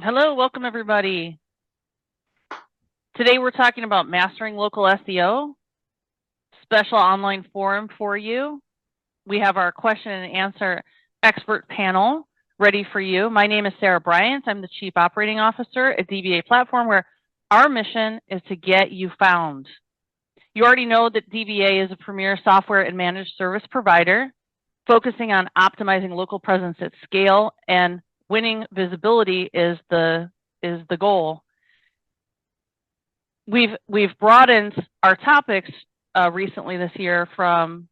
Hello, welcome everybody. Today we're talking about mastering local SEO, special online forum for you. We have our question and answer expert panel ready for you. My name is Sarah Bryant. I'm the Chief Operating Officer at DBA Platform, where our mission is to get you found. You already know that DBA is a premier software and managed service provider, focusing on optimizing local presence at scale, and winning visibility is the goal. We've broadened our topics recently this year from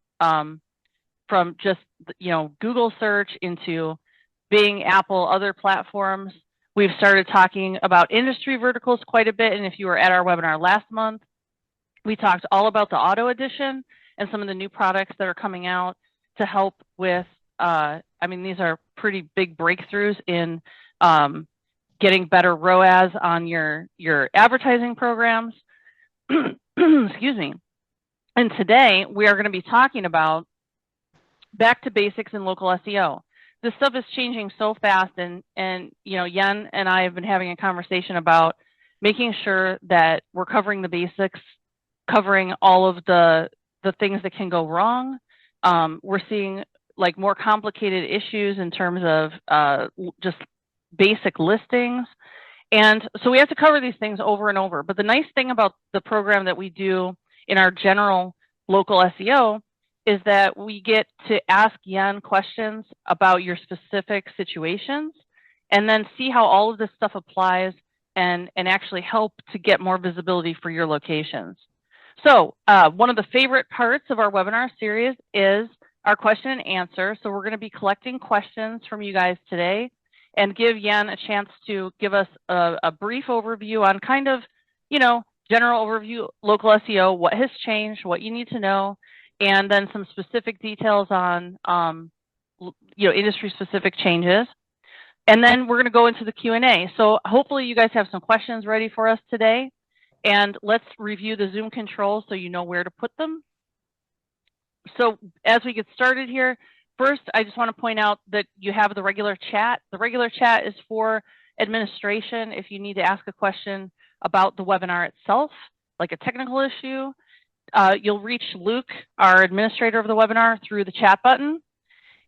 just Google search into Bing, Apple, other platforms. We've started talking about industry verticals quite a bit, and if you were at our webinar last month, we talked all about the auto edition and some of the new products that are coming out to help with, these are pretty big breakthroughs in getting better ROAS on your advertising programs. Excuse me. And today we are going to be talking about back to basics in local SEO. This stuff is changing so fast, and Yen and I have been having a conversation about making sure that we're covering the basics, covering all of the things that can go wrong. We're seeing like more complicated issues in terms of just basic listings. And so we have to cover these things over and over. But the nice thing about the program that we do in our general local SEO is that we get to ask Yen questions about your specific situations and then see how all of this stuff applies and actually help to get more visibility for your locations. So one of the favorite parts of our webinar series is our question and answer. So we're going to be collecting questions from you guys today and give Yen a chance to give us a brief overview on kind of, general overview, local SEO, what has changed, what you need to know, and then some specific details on, industry-specific changes. And then we're going to go into the Q&A. So hopefully you guys have some questions ready for us today. And let's review the Zoom controls so you know where to put them. So as we get started here, first, I just want to point out that you have the regular chat. The regular chat is for administration. If you need to ask a question about the webinar itself, like a technical issue, you'll reach Luke, our administrator of the webinar, through the chat button.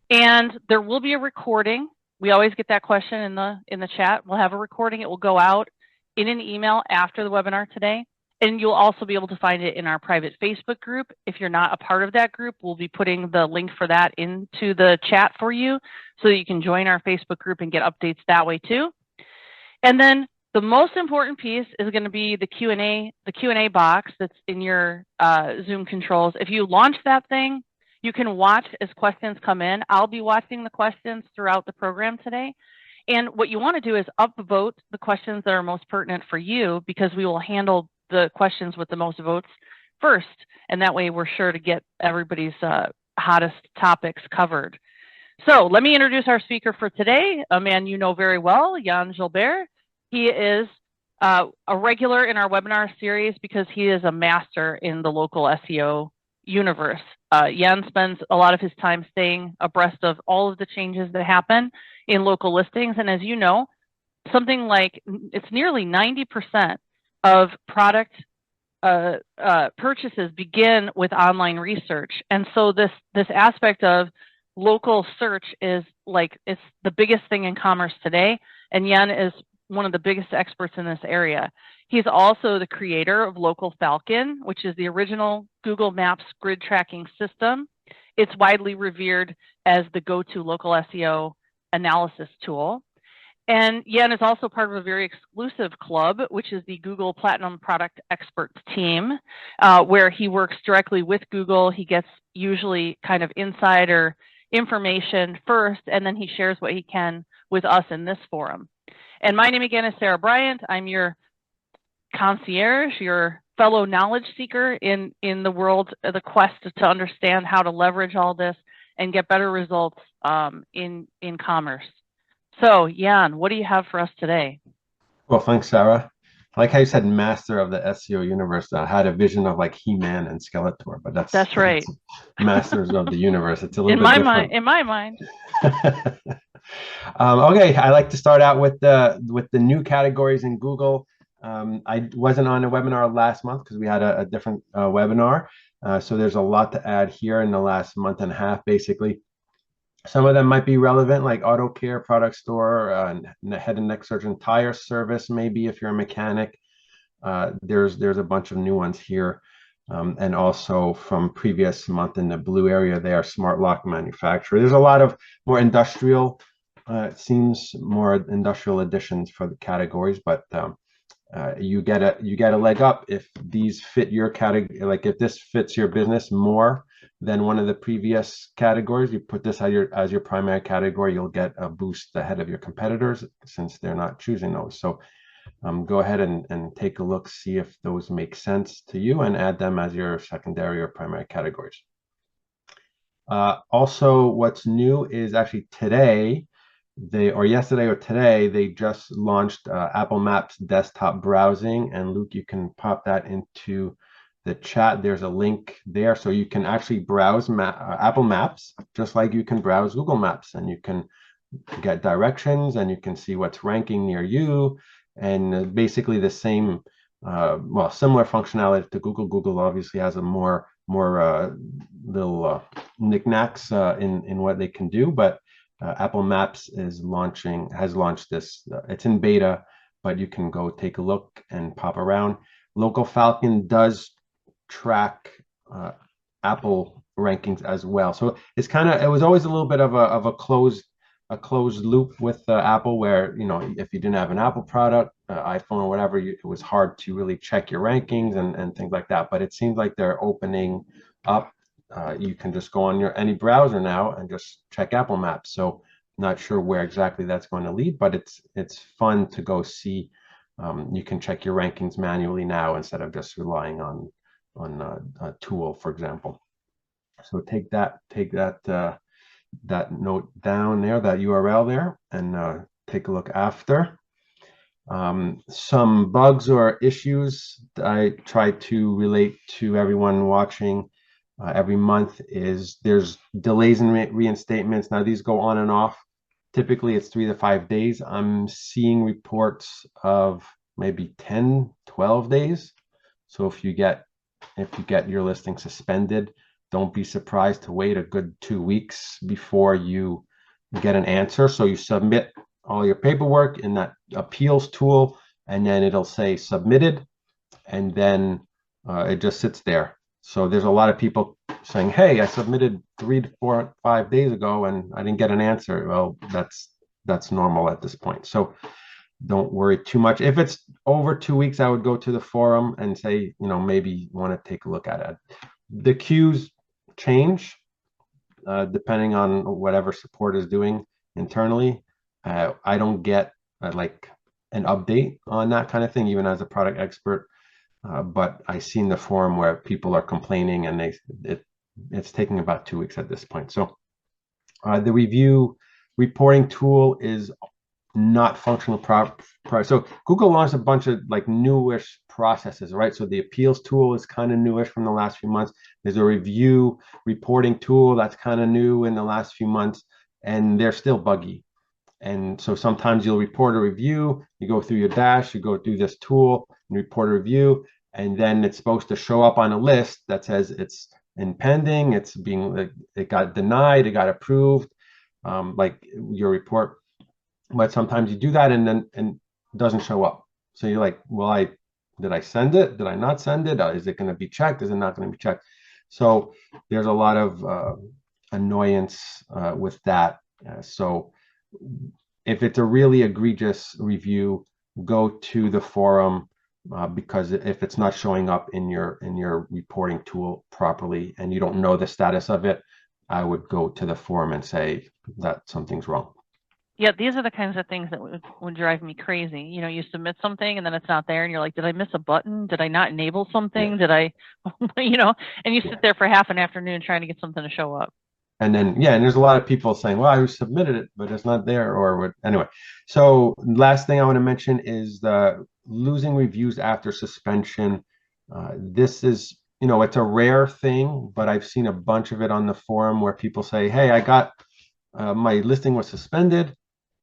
And there will be a recording. We always get that question in the chat. We'll have a recording. It will go out in an email after the webinar today. And you'll also be able to find it in our private Facebook group. If you're not a part of that group, we'll be putting the link for that into the chat for you so that you can join our Facebook group and get updates that way too. And then the most important piece is going to be the Q&A box that's in your Zoom controls. If you launch that thing, you can watch as questions come in. I'll be watching the questions throughout the program today. And what you want to do is upvote the questions that are most pertinent for you, because we will handle the questions with the most votes first, and that way we're sure to get everybody's hottest topics covered. So let me introduce our speaker for today, a man you know very well, Gilbert. He is a regular in our webinar series because he is a master in the local SEO universe. Jan spends a lot of his time staying abreast of all of the changes that happen in local listings, and as you know, something like it's nearly 90% of product purchases begin with online research. And so this aspect of local search is like, it's the biggest thing in commerce today. And Yen is one of the biggest experts in this area. He's also the creator of Local Falcon, which is the original Google Maps grid tracking system. It's widely revered as the go-to local SEO analysis tool. And Yen is also part of a very exclusive club, which is the Google Platinum Product Experts team, where he works directly with Google. He gets usually kind of insider information first, and then he shares what he can with us in this forum. And my name again is Sarah Bryant. I'm your concierge, your fellow knowledge seeker in the world, the quest to understand how to leverage all this and get better results in commerce. So, Jan, what do you have for us today? Well, thanks, Sarah. Like how you said, master of the SEO universe. I had a vision of like He-Man and Skeletor, but that's right. Masters of the universe. It's a little bit different. In my mind. Okay, I like to start out with the new categories in Google. I wasn't on a webinar last month because we had a different webinar. So there's a lot to add here in the last month and a half, basically. Some of them might be relevant, like auto care, product store, head and neck surgeon, tire service, maybe if you're a mechanic. There's a bunch of new ones here. And also from previous month in the blue area, they are smart lock manufacturer. There's a lot of more industrial, it seems more industrial additions for the categories, but you get a leg up if these fit your category. Like if this fits your business more than one of the previous categories, you put this as your primary category, you'll get a boost ahead of your competitors since they're not choosing those. So go ahead and take a look, see if those make sense to you, and add them as your secondary or primary categories. Also, what's new is actually today, yesterday or today, they just launched Apple Maps desktop browsing. And Luke, you can pop that into the chat. There's a link there, so you can actually browse Apple Maps just like you can browse Google Maps, and you can get directions and you can see what's ranking near you, and basically the same, well, similar functionality to Google. Google obviously has a more little knickknacks in what they can do, but Apple Maps has launched this. It's in beta, but you can go take a look and pop around. Local Falcon does track Apple rankings as well, so it was always a little bit of a closed loop with Apple, where if you didn't have an Apple product, iPhone or whatever, it was hard to really check your rankings and things like that. But it seems like they're opening up. You can just go on any browser now and just check Apple Maps. So not sure where exactly that's going to lead, but it's fun to go see. You can check your rankings manually now instead of just relying on a tool, for example. So take that note down there, that URL there, and take a look after. Some bugs or issues that I try to relate to everyone watching every month is there's delays in reinstatements. Now these go on and off. Typically it's 3 to 5 days. I'm seeing reports of maybe 10, 12 days. So if you get your listing suspended, don't be surprised to wait a good 2 weeks before you get an answer. So you submit all your paperwork in that appeals tool, and then it'll say submitted, and then it just sits there. So there's a lot of people saying, hey, I submitted 3 to 4, 5 days ago and I didn't get an answer. Well, that's normal at this point. So don't worry too much. If it's over 2 weeks, I would go to the forum and say, maybe you want to take a look at it. The queues change depending on whatever support is doing internally. I don't get like an update on that kind of thing, even as a product expert. But I seen the forum where people are complaining, and it's taking about 2 weeks at this point. So the review reporting tool is not functional so Google launched a bunch of like newish processes, right? So the appeals tool is kind of newish from the last few months. There's a review reporting tool that's kind of new in the last few months, and they're still buggy. And so sometimes you'll report a review, you go through your dash, you go through this tool and report a review, and then it's supposed to show up on a list that says it's in pending, it got denied, it got approved, like your report. But sometimes you do that and it doesn't show up. So you're like, well, did I send it? Did I not send it? Is it going to be checked? Is it not going to be checked? So there's a lot of annoyance with that. So if it's a really egregious review, go to the forum, because if it's not showing up in your reporting tool properly and you don't know the status of it, I would go to the forum and say that something's wrong. Yeah, these are the kinds of things that would drive me crazy. You submit something and then it's not there, and you're like, did I miss a button? Did I not enable something? Yeah. Did I, and you sit there for half an afternoon trying to get something to show up. And then, and there's a lot of people saying, well, I submitted it, but it's not there, anyway. So last thing I want to mention is the losing reviews after suspension. This is, it's a rare thing, but I've seen a bunch of it on the forum where people say, hey, I got, my listing was suspended.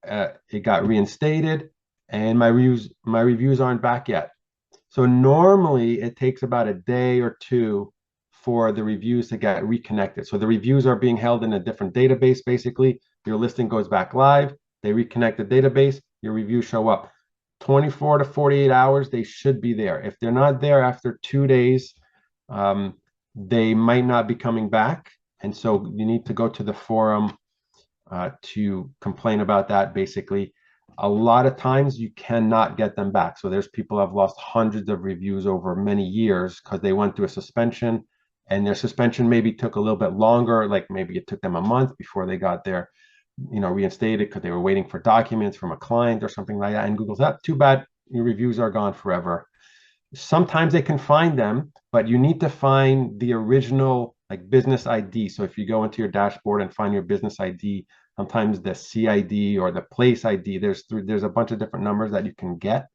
it got reinstated, and my reviews aren't back yet. So normally it takes about a day or two for the reviews to get reconnected. So the reviews are being held in a different database. Basically, your listing goes back live, they reconnect the database, your reviews show up. 24 to 48 hours, they should be there. If they're not there after 2 days, they might not be coming back. And so you need to go to the forum to complain about that. Basically, a lot of times you cannot get them back. So there's people who have lost hundreds of reviews over many years because they went through a suspension, and their suspension maybe took a little bit longer. Like maybe it took them a month before they got their, reinstated because they were waiting for documents from a client or something like that. And Google's that too bad, your reviews are gone forever. Sometimes they can find them, but you need to find the original like business ID. So if you go into your dashboard and find your business ID, sometimes the CID or the place ID, there's a bunch of different numbers that you can get.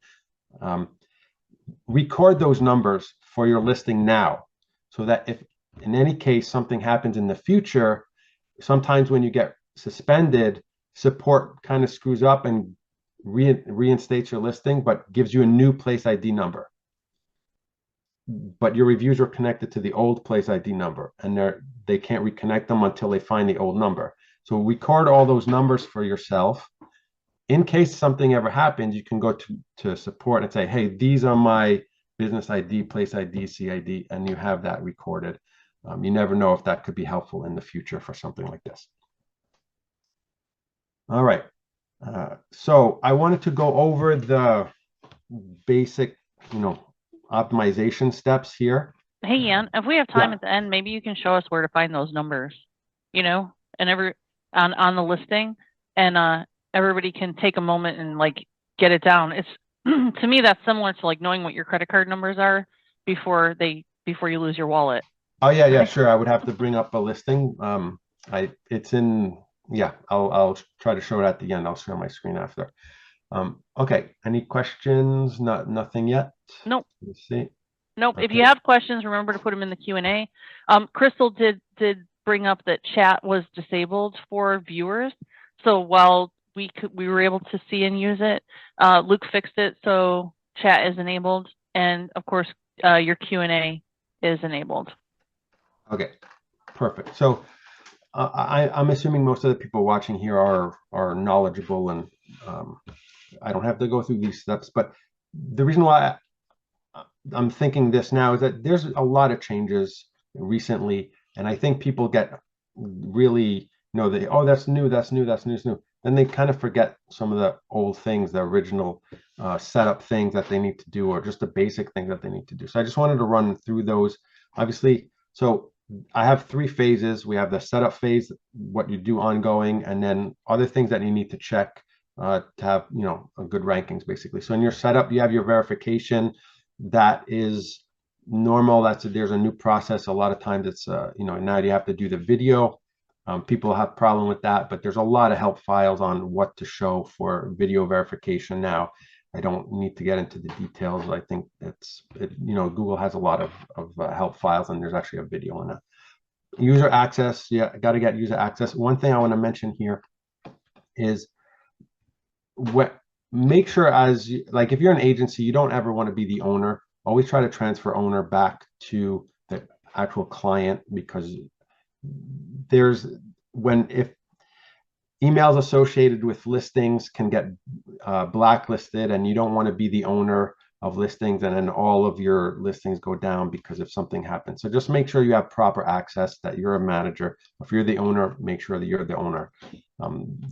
Record those numbers for your listing now, so that if in any case something happens in the future, sometimes when you get suspended, support kind of screws up and reinstates your listing, but gives you a new place ID number. But your reviews are connected to the old place ID number, and they can't reconnect them until they find the old number. So record all those numbers for yourself. In case something ever happens, you can go to support and say, hey, these are my business ID, place ID, CID, and you have that recorded. You never know if that could be helpful in the future for something like this. All right. So I wanted to go over the basic, optimization steps here. Hey, Ian, if we have time Yeah. at the end, maybe you can show us where to find those numbers, and on the listing, and everybody can take a moment and like get it down. It's to me that's similar to like knowing what your credit card numbers are before you lose your wallet. Oh yeah, sure. I would have to bring up a listing. I'll try to show it at the end. I'll share my screen after. Okay. Any questions? Nothing yet. Nope. Let's see. Nope. Okay. If you have questions, remember to put them in the Q&A. Crystal did bring up that chat was disabled for viewers. So while we were able to see and use it, Luke fixed it so chat is enabled, and of course your Q&A is enabled. Okay. Perfect. So I'm assuming most of the people watching here are knowledgeable, and I don't have to go through these steps. But the reason why I'm thinking this now is that there's a lot of changes recently, and I think people get really, that's new, that's new, that's new, that's new. Then they kind of forget some of the old things, the original setup things that they need to do, or just the basic things that they need to do. So I just wanted to run through those. Obviously, so I have 3 phases. We have the setup phase, what you do ongoing, and then other things that you need to check to have, a good rankings, basically. So in your setup, you have your verification. That is normal. There's a new process. A lot of times it's, now you have to do the video. People have problem with that, but there's a lot of help files on what to show for video verification now. I don't need to get into the details. I think Google has a lot of help files, and there's actually a video on that. User access, got to get user access. One thing I want to mention here is make sure if you're an agency, you don't ever want to be the owner. Always try to transfer owner back to the actual client, because if emails associated with listings can get blacklisted, and you don't want to be the owner of listings, and then all of your listings go down because if something happens. So just make sure you have proper access, that you're a manager. If you're the owner, make sure that you're the owner,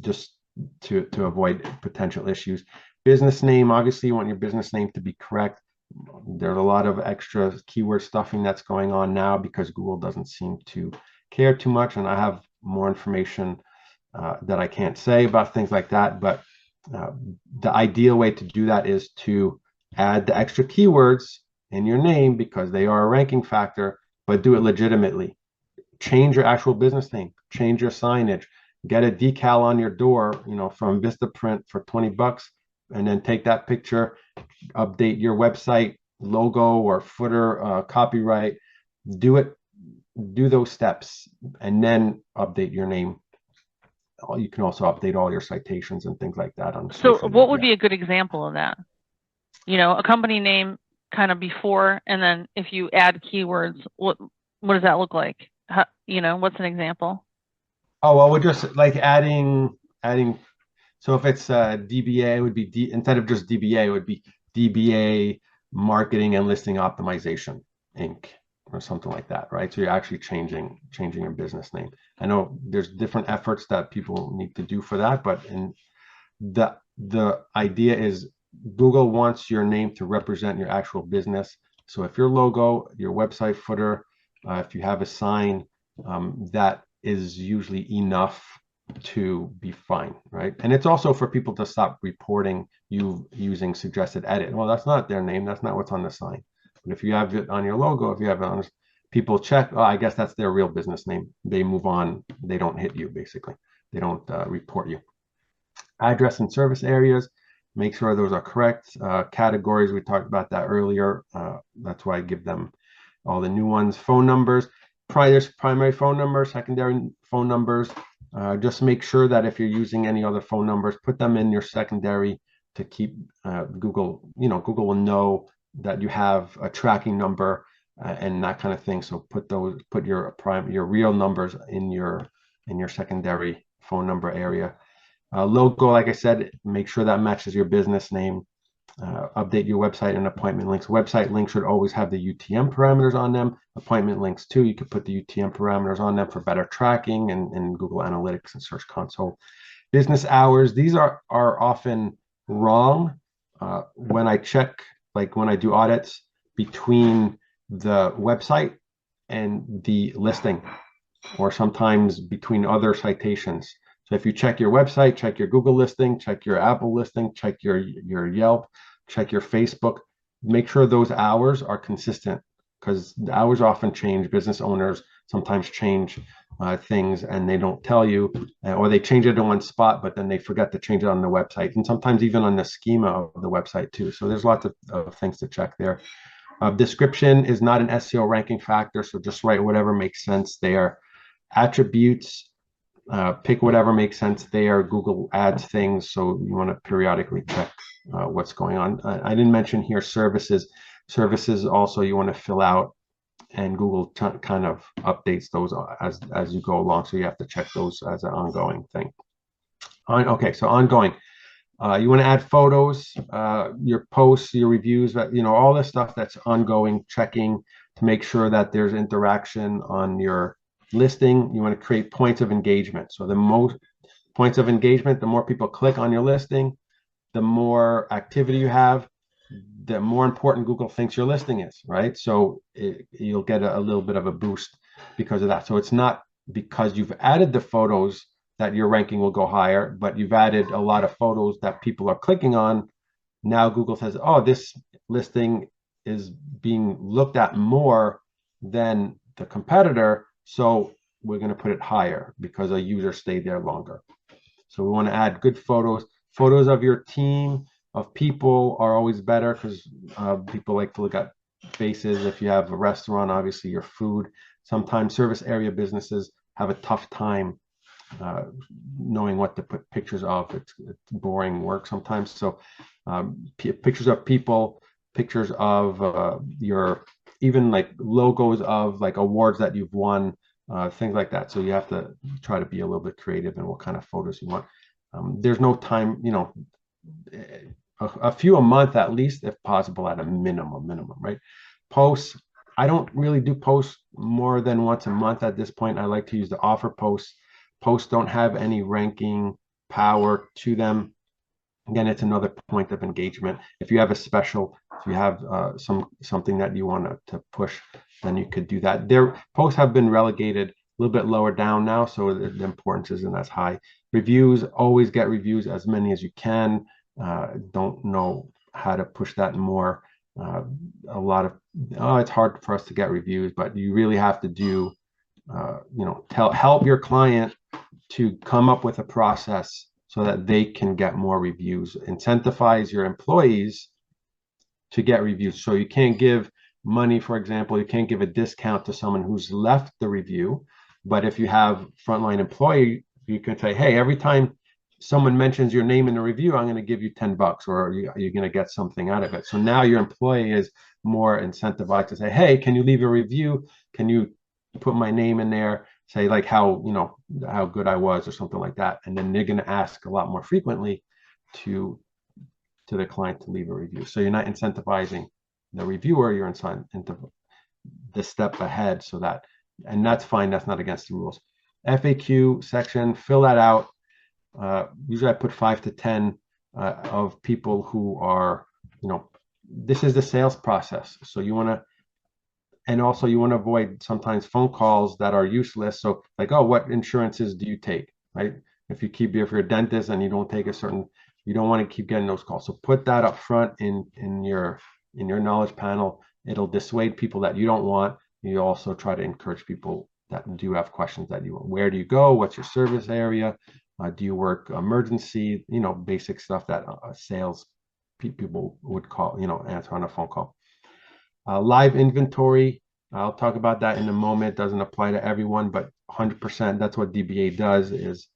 just to avoid potential issues. Business name, obviously you want your business name to be correct. There's a lot of extra keyword stuffing that's going on now because Google doesn't seem to care too much, and I have more information that I can't say about things like that. But the ideal way to do that is to add the extra keywords in your name, because they are a ranking factor, but do it legitimately. Change your actual business name, change your signage, get a decal on your door, from Vistaprint for 20 bucks, and then take that picture, update your website logo or footer, copyright, do those steps, and then update your name. you can also update all your citations and things like that on So social what would media. be a good example of that? You know, a company name kind of before, and then if you add keywords, what does that look like? How, you know, what's an example? Oh, well, we're just like adding. So if it's DBA, it would be instead of just DBA, it would be DBA Marketing and Listing Optimization Inc. or something like that, right? So you're actually changing your business name. I know there's different efforts that people need to do for that, but the idea is Google wants your name to represent your actual business. So if your logo, your website footer, if you have a sign, that is usually enough to be fine, right? And it's also for people to stop reporting you using suggested edit. Well, that's not their name. That's not what's on the sign. But if you have it on your logo, if you have it on, people check, oh, I guess that's their real business name. They move on. They don't hit you, basically. They don't report you. Address and service areas, make sure those are correct. Categories, we talked about that earlier. That's why I give them all the new ones. Phone numbers, primary phone numbers, secondary phone numbers. Just make sure that if you're using any other phone numbers, put them in your secondary to keep Google, Google will know that you have a tracking number and that kind of thing. So put your real numbers in your secondary phone number area. Logo, like I said, make sure that matches your business name. Update your website and appointment links. Website links should always have the UTM parameters on them. Appointment links too, you could put the UTM parameters on them for better tracking and Google Analytics and Search Console. Business hours, these are often wrong. When I check, like when I do audits between the website and the listing, or sometimes between other citations. So if you check your website, check your Google listing, check your Apple listing, check your Yelp, check your Facebook, make sure those hours are consistent, because the hours often change. Business owners sometimes change things and they don't tell you, or they change it in one spot, but then they forget to change it on the website, and sometimes even on the schema of the website too. So there's lots of things to check there. Description is not an SEO ranking factor, so just write whatever makes sense there. Attributes, pick whatever makes sense there. Google adds things, so you want to periodically check what's going on. I didn't mention here services. Services also you want to fill out, and Google kind of updates those as you go along, so you have to check those as an ongoing thing. Okay, so ongoing. You want to add photos, your posts, your reviews, all this stuff that's ongoing, checking to make sure that there's interaction on your listing. You want to create points of engagement. So the most points of engagement, the more people click on your listing, the more activity you have, the more important Google thinks your listing is, right? So you'll get a little bit of a boost because of that. So it's not because you've added the photos that your ranking will go higher, but you've added a lot of photos that people are clicking on. Now Google says, oh, this listing is being looked at more than the competitor, so we're going to put it higher because a user stayed there longer. So we want to add good photos. Photos of your team, of people are always better because people like to look at faces. If you have a restaurant, obviously your food. Sometimes service area businesses have a tough time knowing what to put pictures of. It's boring work sometimes. So pictures of people, pictures of your, even like logos of like awards that you've won, things like that. So you have to try to be a little bit creative in what kind of photos you want. There's no time, a few a month at least, if possible, at a minimum, right? Posts, I don't really do posts more than once a month at this point. I like to use the offer posts. Posts don't have any ranking power to them. Again, it's another point of engagement. If you have a special, if you have something that you want to push, then you could do that. Their posts have been relegated a little bit lower down now, so the importance isn't as high. Reviews, always get reviews, as many as you can. Don't know how to push that more. A lot of, it's hard for us to get reviews, but you really have to do, help your client to come up with a process so that they can get more reviews. Incentivize your employees to get reviews. So you can't give money, for example, you can't give a discount to someone who's left the review. But if you have frontline employee you can say, hey, every time someone mentions your name in a review, I'm going to give you $10, or you're going to get something out of it. So now your employee is more incentivized to say, hey, can you leave a review? Can you put my name in there? Say like how, how good I was or something like that. And then they're going to ask a lot more frequently to the client to leave a review. So you're not incentivizing the reviewer, you're into the step ahead, so that, and that's fine, that's not against the rules. FAQ section, fill that out. Usually I put 5 to 10 of people who are, this is the sales process. So you want to, and also you want to avoid sometimes phone calls that are useless. So like, oh, what insurances do you take, right? If you're a dentist and you don't take a certain, you don't want to keep getting those calls. So put that up front in your knowledge panel. It'll dissuade people that you don't want. You also try to encourage people that do have questions that you want. Where do you go? What's your service area? Do you work emergency? Basic stuff that sales people would call, answer on a phone call. Live inventory, I'll talk about that in a moment. It doesn't apply to everyone, but 100%, that's what DBA does, is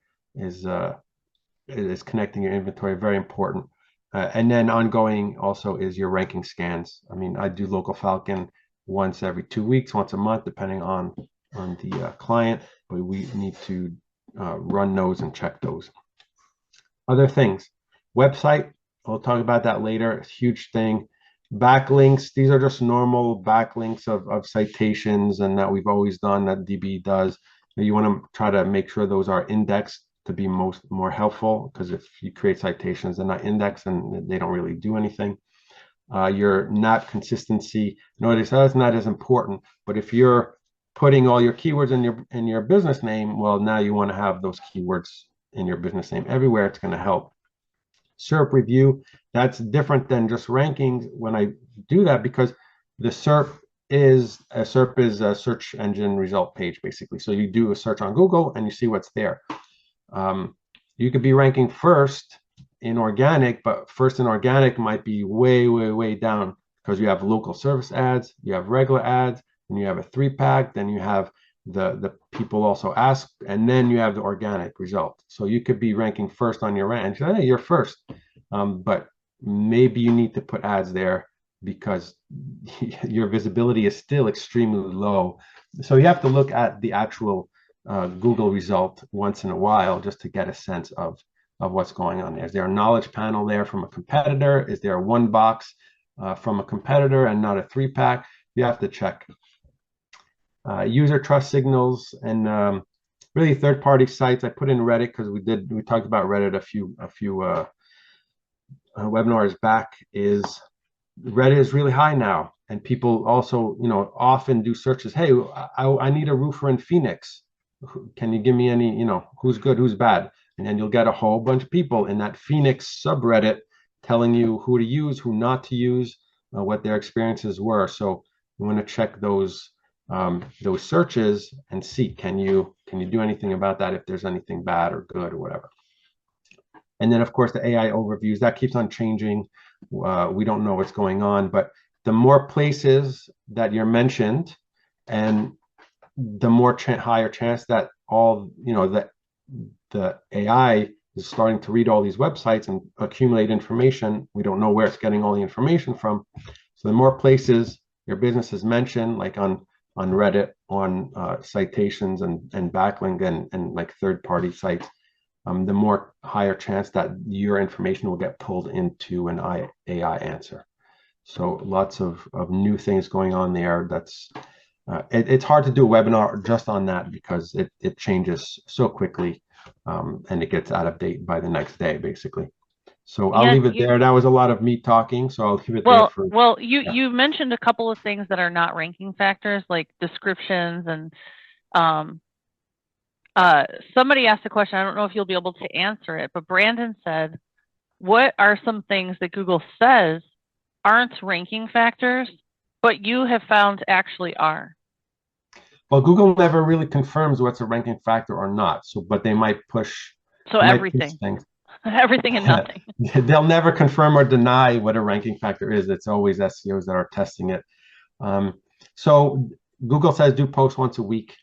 connecting your inventory, very important. And then ongoing also is your ranking scans. I mean, I do Local Falcon once every 2 weeks, once a month, depending on the client, but we need to run those and check those. Other things, website, we'll talk about that later, it's a huge thing. Backlinks, these are just normal backlinks of citations and that we've always done, that DB does. You want to try to make sure those are indexed to be more helpful, because if you create citations they're not indexed and they don't really do anything. Your NAT consistency, notice that's not as important, but if you're putting all your keywords in your business name, well, now you want to have those keywords in your business name everywhere. It's going to help. SERP review, that's different than just rankings when I do that, because the SERP is a search engine result page, basically. So you do a search on Google and you see what's there. You could be ranking first in organic, but first in organic might be way down, because you have local service ads, you have regular ads, and you have a 3-pack, then you have the people also ask, and then you have the organic result. So you could be ranking first on your rank, hey, you're first, but maybe you need to put ads there because your visibility is still extremely low. So you have to look at the actual Google result once in a while just to get a sense of what's going on there. Is there a knowledge panel there from a competitor? Is there a 1 box from a competitor and not a 3-pack? You have to check. User trust signals and really third-party sites. I put in Reddit because we talked about Reddit a few webinars back. Reddit is really high now, and people also often do searches. Hey, I need a roofer in Phoenix. Can you give me any, who's good, who's bad? And then you'll get a whole bunch of people in that Phoenix subreddit telling you who to use, who not to use, what their experiences were. So you want to check those searches and see, can you do anything about that if there's anything bad or good or whatever. And then of course the AI overviews, that keeps on changing. We don't know what's going on, but the more places that you're mentioned, and the more higher chance that that the AI is starting to read all these websites and accumulate information. We don't know where it's getting all the information from. So the more places your business is mentioned, like on Reddit, on citations and backlink and like third-party sites, the more higher chance that your information will get pulled into an AI answer. So lots of new things going on there. That's it's hard to do a webinar just on that because it changes so quickly, and it gets out of date by the next day, basically. So I'll leave it there. That was a lot of me talking, so I'll leave it there for. Well, you mentioned a couple of things that are not ranking factors, like descriptions, and somebody asked a question. I don't know if you'll be able to answer it, but Brandon said, what are some things that Google says aren't ranking factors, but you have found actually are? Well, Google never really confirms what's a ranking factor or not. So, but they might push. So everything, everything and nothing. They'll never confirm or deny what a ranking factor is. It's always SEOs that are testing it. So Google says do post once a week.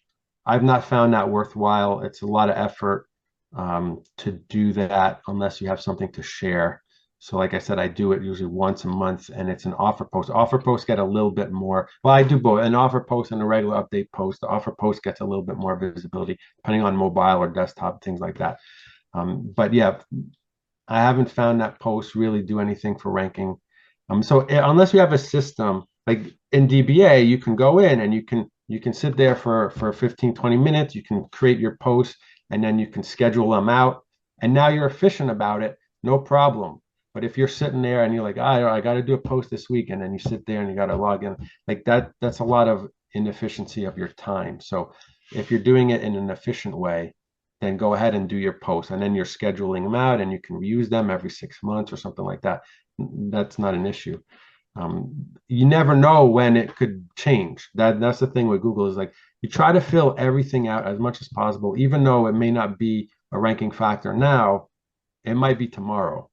I've not found that worthwhile. It's a lot of effort. to do that unless you have something to share. So like I said, I do it usually once a month, and it's an offer post. Offer posts get a little bit more. Well, I do both, an offer post and a regular update post. The offer post gets a little bit more visibility depending on mobile or desktop, things like that. But yeah, I haven't found that posts really do anything for ranking. So unless you have a system like in DBA, you can go in and you can sit there for 15, 20 minutes, you can create your posts, and then you can schedule them out. And now you're efficient about it, no problem. But if you're sitting there and you're like, I got to do a post this week, and then you sit there and you got to log in, like that's a lot of inefficiency of your time. So if you're doing it in an efficient way, then go ahead and do your posts, and then you're scheduling them out, and you can reuse them every 6 months or something like that. That's not an issue. You never know when it could change. That's the thing with Google, is like you try to fill everything out as much as possible, even though it may not be a ranking factor now, it might be tomorrow.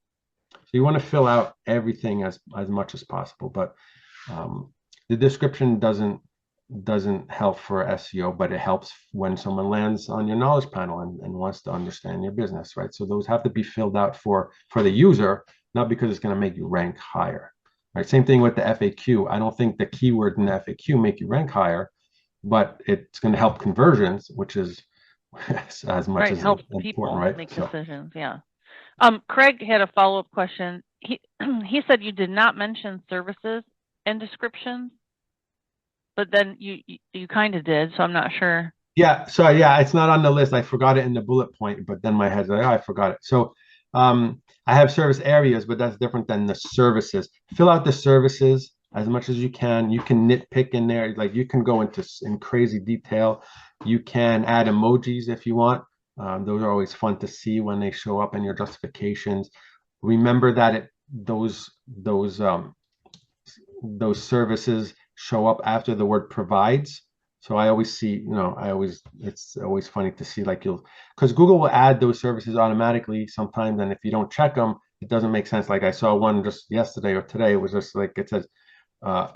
So you want to fill out everything as much as possible. But the description doesn't help for SEO, but it helps when someone lands on your knowledge panel and wants to understand your business, right? So those have to be filled out for the user, not because it's going to make you rank higher. Right? Same thing with the FAQ. I don't think the keywords in the FAQ make you rank higher, but it's going to help conversions, which is as much as helps important, people right? make decisions. Yeah. Craig had a follow-up question. He said you did not mention services in descriptions, but then you kind of did, so I'm not sure. Yeah, so yeah, it's not on the list. I forgot it in the bullet point, but then my head's like, oh, I forgot it. So I have service areas, but that's different than the services. Fill out the services as much as you can. You can nitpick in there, like you can go in crazy detail. You can add emojis if you want. Those are always fun to see when they show up in your justifications. Remember that those services show up after the word provides. So I always see, it's always funny to see because Google will add those services automatically sometimes. And if you don't check them, it doesn't make sense. Like I saw one just yesterday or today, it was just like, it says a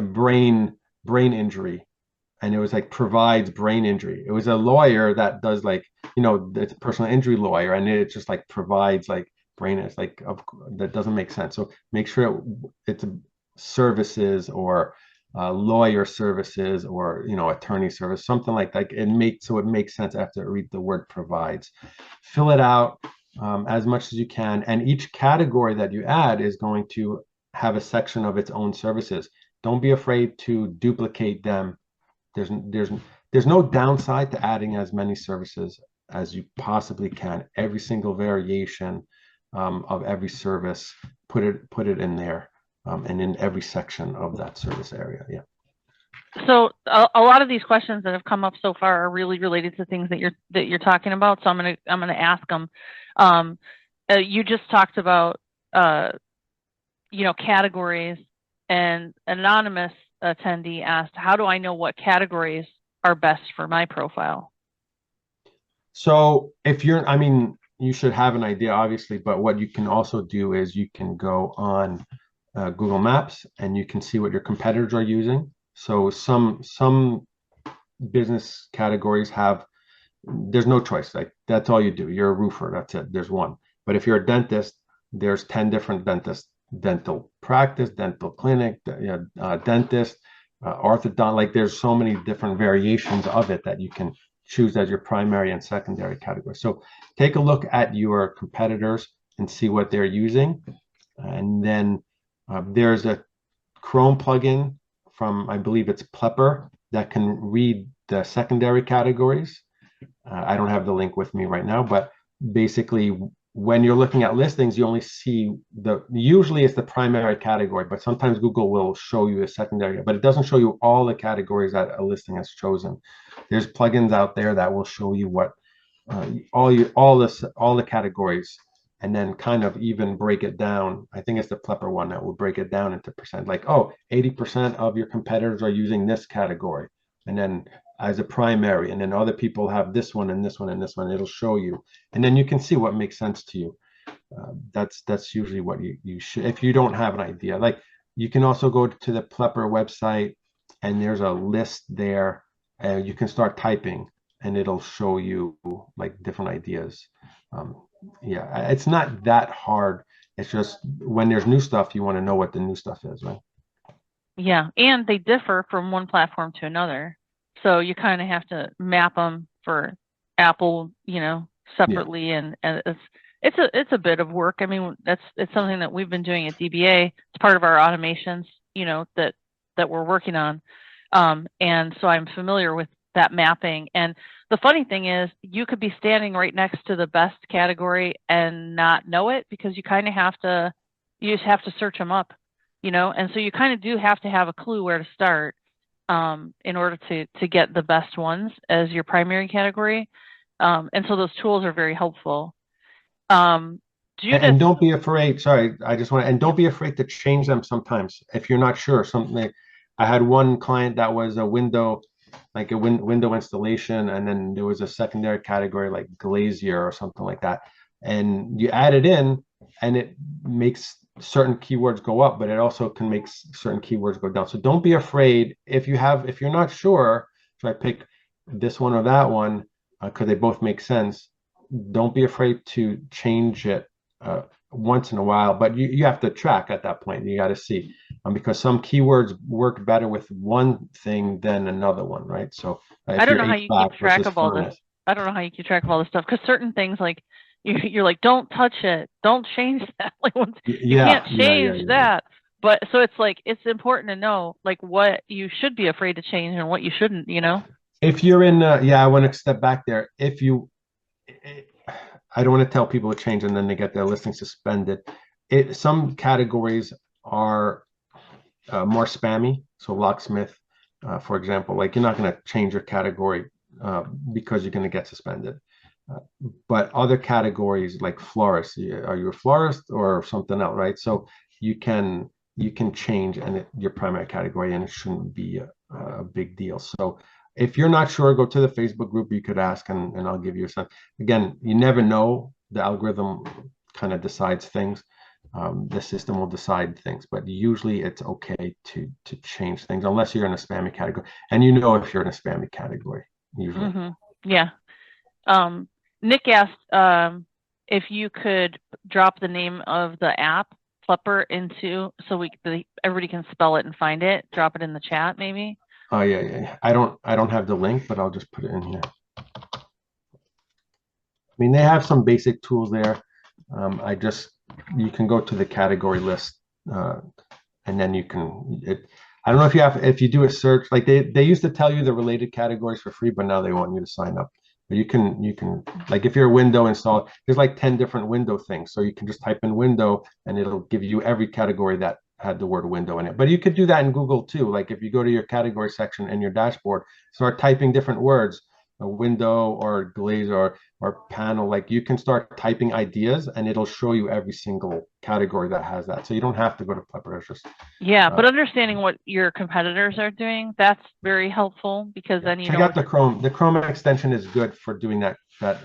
brain injury. And it was like provides brain injury. It was a lawyer that does it's a personal injury lawyer. And it just like provides brain. It's like, that doesn't make sense. So make sure it's services or lawyer services or attorney service, something like that. It makes sense after I read the word provides. Fill it out as much as you can, and each category that you add is going to have a section of its own services. Don't be afraid to duplicate them. There's no downside to adding as many services as you possibly can. Every single variation of every service, put it in there. And in every section of that service area. Yeah. So a lot of these questions that have come up so far are really related to things that you're talking about. So I'm gonna ask them. You just talked about categories, and anonymous attendee asked, how do I know what categories are best for my profile? So if you should have an idea, obviously, but what you can also do is you can go on Google Maps and you can see what your competitors are using. So some business categories there's no choice. Like that's all you do. You're a roofer. That's it. There's one. But if you're a dentist, there's 10 different dentists: dental practice, dental clinic, dentist, orthodont. Like there's so many different variations of it that you can choose as your primary and secondary category. So take a look at your competitors and see what they're using. And then there's a Chrome plugin from, I believe it's Plepper, that can read the secondary categories. I don't have the link with me right now, but basically when you're looking at listings, you only see usually it's the primary category, but sometimes Google will show you a secondary, but it doesn't show you all the categories that a listing has chosen. There's plugins out there that will show you what all the categories, and then kind of even break it down. I think it's the Plepper one that will break it down into percent, like, 80% of your competitors are using this category, and then as a primary, and then other people have this one and this one and this one. It'll show you, and then you can see what makes sense to you. That's usually what you should, if you don't have an idea. Like you can also go to the Plepper website, and there's a list there. You can start typing and it'll show you like different ideas. Yeah, it's not that hard. It's just when there's new stuff, you want to know what the new stuff is, right? Yeah, and they differ from one platform to another. So you kind of have to map them for Apple, Yeah. separately, and it's a bit of work. I mean, it's something that we've been doing at DBA. It's part of our automations, that we're working on. And so I'm familiar with that mapping. And the funny thing is, you could be standing right next to the best category and not know it, because you just have to search them up, and so you kind of do have to have a clue where to start, in order to get the best ones as your primary category. And so those tools are very helpful. Judith, And don't be afraid. Sorry, I just want to, and yeah, don't be afraid to change them sometimes if you're not sure. Something I had one client that was a window, like a window installation, and then there was a secondary category like glazier or something like that. And you add it in, and it makes certain keywords go up, but it also can make certain keywords go down. So don't be afraid if you're not sure, should I pick this one or that one, because they both make sense. Don't be afraid to change it uh, once in a while, but you have to track at that point. You got to see because some keywords work better with one thing than another one, right? So I if don't you're know how you keep HVAC track versus of all this. furnace, I don't know how you keep track of all this stuff, because certain things, like, you're like, don't touch it, don't change that. Like, once you can't change yeah. that. But so it's like, it's important to know like what you should be afraid to change and what you shouldn't. If you're in, yeah, I want to step back there. If you, I don't want to tell people to change and then they get their listing suspended. Some categories are more spammy. So locksmith, for example, like you're not going to change your category because you're going to get suspended. Uh, but other categories like florist, are you a florist or something else, right? So you can you can change your primary category, and it shouldn't be a big deal. So if you're not sure, go to the Facebook group. You could ask, and I'll give you some. Again, you never know. The algorithm kind of decides things. The system will decide things, but usually it's okay to change things unless you're in a spammy category, and if you're in a spammy category usually. Yeah. Um, Nick asked, if you could drop the name of the app Plepper into, so everybody can spell it and find it. Drop it in the chat, maybe. Oh yeah. I don't have the link, but I'll just put it in here. I mean, they have some basic tools there. You can go to the category list, and then I don't know if you do a search, like they used to tell you the related categories for free, but now they want you to sign up. But you can, like if you're a window install, there's like 10 different window things. So you can just type in window and it'll give you every category that had the word window in it. But you could do that in Google too. Like if you go to your category section in your dashboard, start typing different words, a window or glaze or panel, like you can start typing ideas and it'll show you every single category that has that. So you don't have to go to Plepper. It's just Yeah, but understanding what your competitors are doing, that's very helpful, because yeah. then you Check know out which. the Chrome. The Chrome extension is good for doing that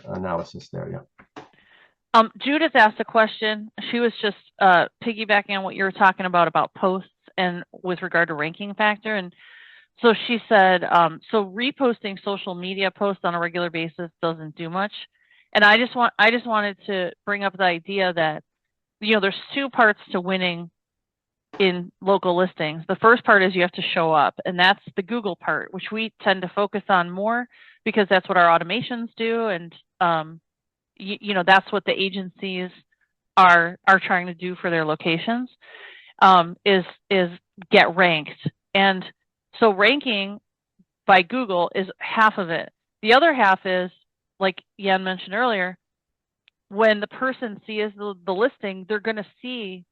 analysis there. Yeah. Judith asked a question. She was just piggybacking on what you were talking about posts and with regard to ranking factor. And so she said, so reposting social media posts on a regular basis doesn't do much. And I just wanted to bring up the idea that, there's two parts to winning in local listings. The first part is you have to show up, and that's the Google part, which we tend to focus on more because that's what our automations do. And, that's what the agencies are trying to do for their locations, is get ranked. And so ranking by Google is half of it. The other half is, like Jan mentioned earlier, when the person sees the listing, they're going to see,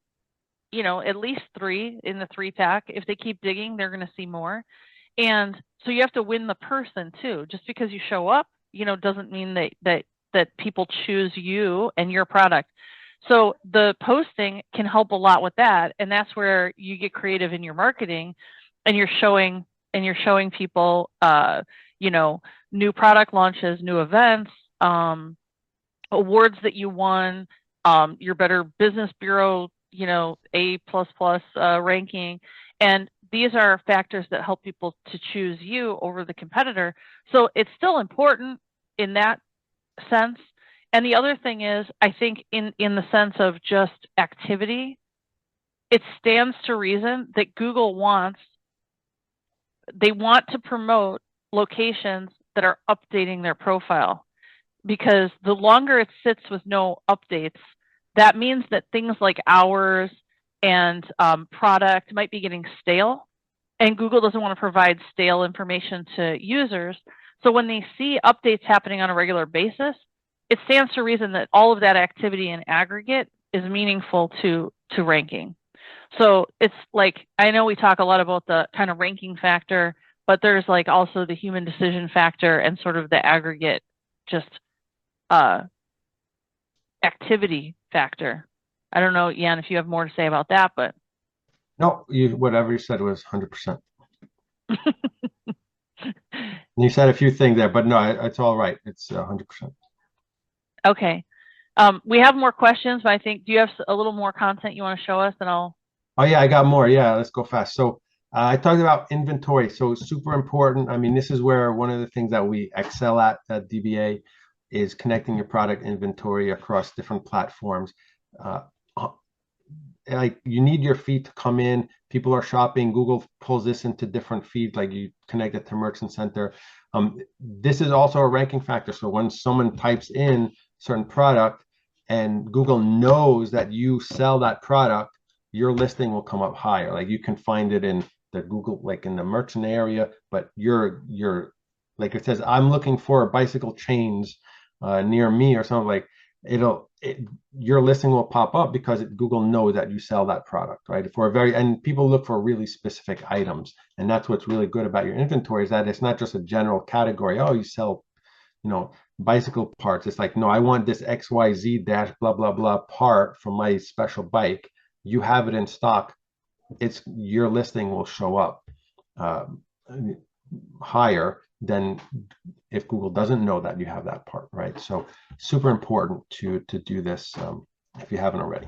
at least 3 in the 3-pack. If they keep digging, they're going to see more. And so you have to win the person too. Just because you show up, doesn't mean that people choose you and your product. So the posting can help a lot with that. And that's where you get creative in your marketing, and you're showing people, new product launches, new events, awards that you won, your Better Business Bureau, A++ ranking. And these are factors that help people to choose you over the competitor. So it's still important in that sense. And the other thing is, I think in the sense of just activity, it stands to reason that Google they want to promote locations that are updating their profile, because the longer it sits with no updates, that means that things like hours and product might be getting stale, and Google doesn't want to provide stale information to users. So when they see updates happening on a regular basis, it stands to reason that all of that activity in aggregate is meaningful to ranking. So it's like, I know we talk a lot about the kind of ranking factor, but there's like also the human decision factor and sort of the aggregate just activity factor. I don't know, Jan, if you have more to say about that, but No, whatever you said was 100%. You said a few things there, but no, it's all right. It's 100%. okay. We have more questions, but I think, do you have a little more content you want to show us? And I'll. Oh yeah, I got more. Yeah, let's go fast. So I talked about inventory. So super important. I mean, this is where one of the things that we excel at DBA is connecting your product inventory across different platforms. Uh, like you need your feed to come in. People are shopping. Google pulls this into different feeds, like you connect it to Merchant Center. This is also a ranking factor. So when someone types in certain product and Google knows that you sell that product, your listing will come up higher. Like you can find it in the Google, like in the merchant area, but you're like it says, I'm looking for bicycle chains near me or something, like your listing will pop up because Google knows that you sell that product, right? And people look for really specific items, and that's what's really good about your inventory, is that it's not just a general category. Oh, you sell, bicycle parts. It's like, no, I want this XYZ dash blah blah blah part from my special bike. You have it in stock. Your listing will show up higher than if Google doesn't know that you have that part, right? So super important to do this if you haven't already.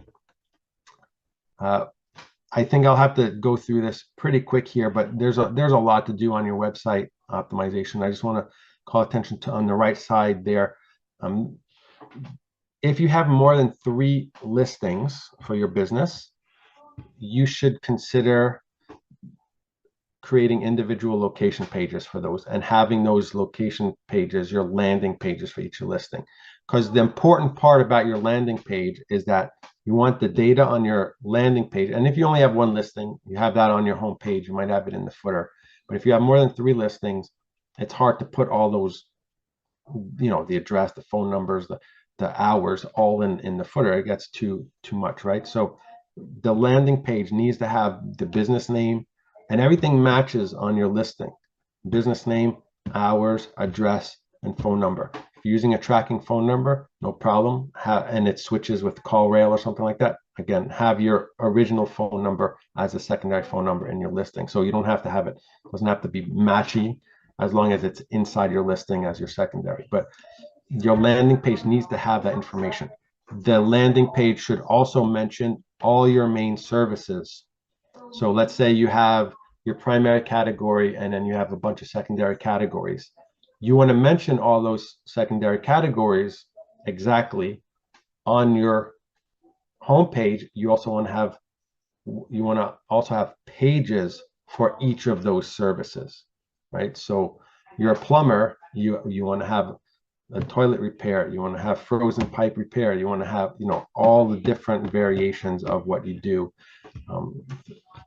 I think I'll have to go through this pretty quick here, but there's a lot to do on your website optimization. I just want to call attention to on the right side there. If you have more than 3 listings for your business, you should consider creating individual location pages for those and having those location pages your landing pages for each listing. Because the important part about your landing page is that you want the data on your landing page. And if you only have 1 listing, you have that on your home page. You might have it in the footer. But if you have more than 3 listings, it's hard to put all those, the address, the phone numbers, the hours all in the footer. It gets too much, right? So the landing page needs to have the business name, and everything matches on your listing. Business name, hours, address, and phone number. If you're using a tracking phone number, no problem. And it switches with CallRail or something like that, again, have your original phone number as a secondary phone number in your listing. So you don't have to have it doesn't have to be matchy, as long as it's inside your listing as your secondary. But your landing page needs to have that information. The landing page should also mention all your main services. So let's say you have your primary category and then you have a bunch of secondary categories. You want to mention all those secondary categories exactly on your homepage. You want to also have pages for each of those services, right? So you're a plumber, you want to have a toilet repair, you want to have frozen pipe repair, you want to have all the different variations of what you do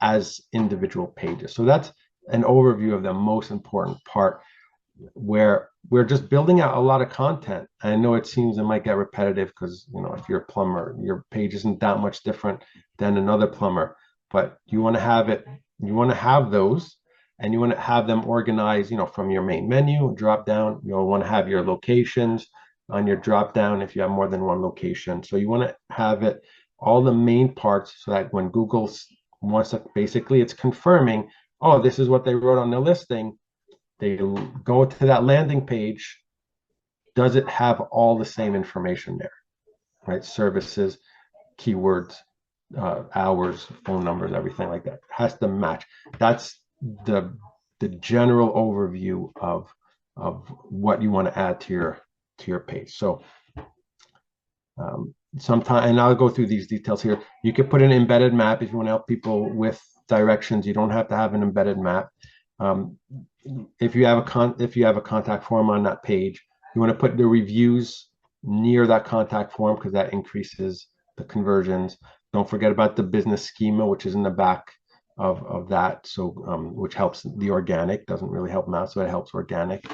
as individual pages. So that's an overview of the most important part, where we're just building out a lot of content. I know it might get repetitive because if you're a plumber, your page isn't that much different than another plumber, but you want to have those, and you want to have them organized, from your main menu drop down. You'll want to have your locations on your drop down if you have more than 1 location. So you want to have it all the main parts, so that when Google wants to, basically it's confirming, oh, this is what they wrote on the listing. They go to that landing page. Does it have all the same information there, right? Services, keywords, hours, phone numbers, everything like that. It has to match. That's the general overview of what you want to add to your page. So sometimes, and I'll go through these details here. You could put an embedded map if you want to help people with directions. You don't have to have an embedded map. Um, if you have a contact form on that page, you want to put the reviews near that contact form because that increases the conversions. Don't forget about the business schema, which is in the back of that. So which helps the organic, doesn't really help math, so it helps organic.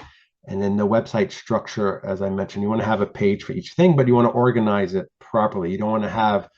And then the website structure, as I mentioned, you want to have a page for each thing, but you want to organize it properly. You don't want to have,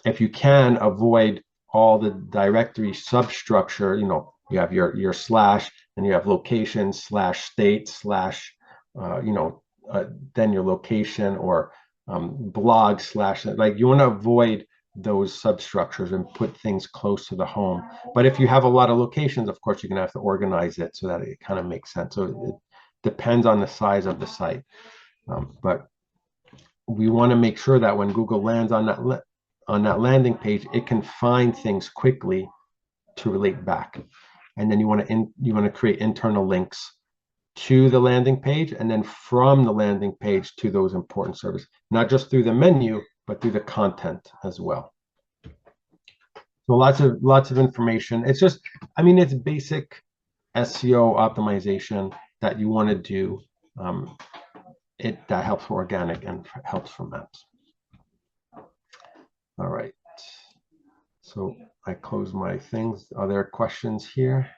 if you can, avoid all the directory substructure. You have your slash, and you have location slash state slash, then your location, or blog slash. Like, you want to avoid those substructures and put things close to the home. But if you have a lot of locations, of course, you're going to have to organize it so that it kind of makes sense. So it depends on the size of the site. But we want to make sure that when Google lands on that landing page, it can find things quickly to relate back. And then you want to create internal links to the landing page, and then from the landing page to those important services, not just through the menu, but through the content as well. So lots of information. It's just, it's basic SEO optimization that you want to do. That helps for organic and helps for maps. All right. So I close my things. Are there questions here?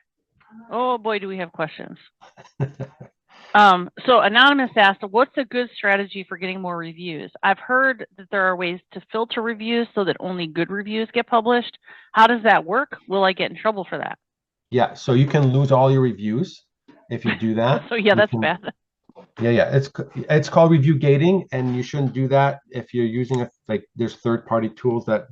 Oh boy, do we have questions. So Anonymous asked, what's a good strategy for getting more reviews? I've heard that there are ways to filter reviews so that only good reviews get published. How does that work? Will I get in trouble for that? Yeah, so you can lose all your reviews if you do that. So yeah, that's bad. Yeah, it's called review gating, and you shouldn't do that if you're using there's third-party tools that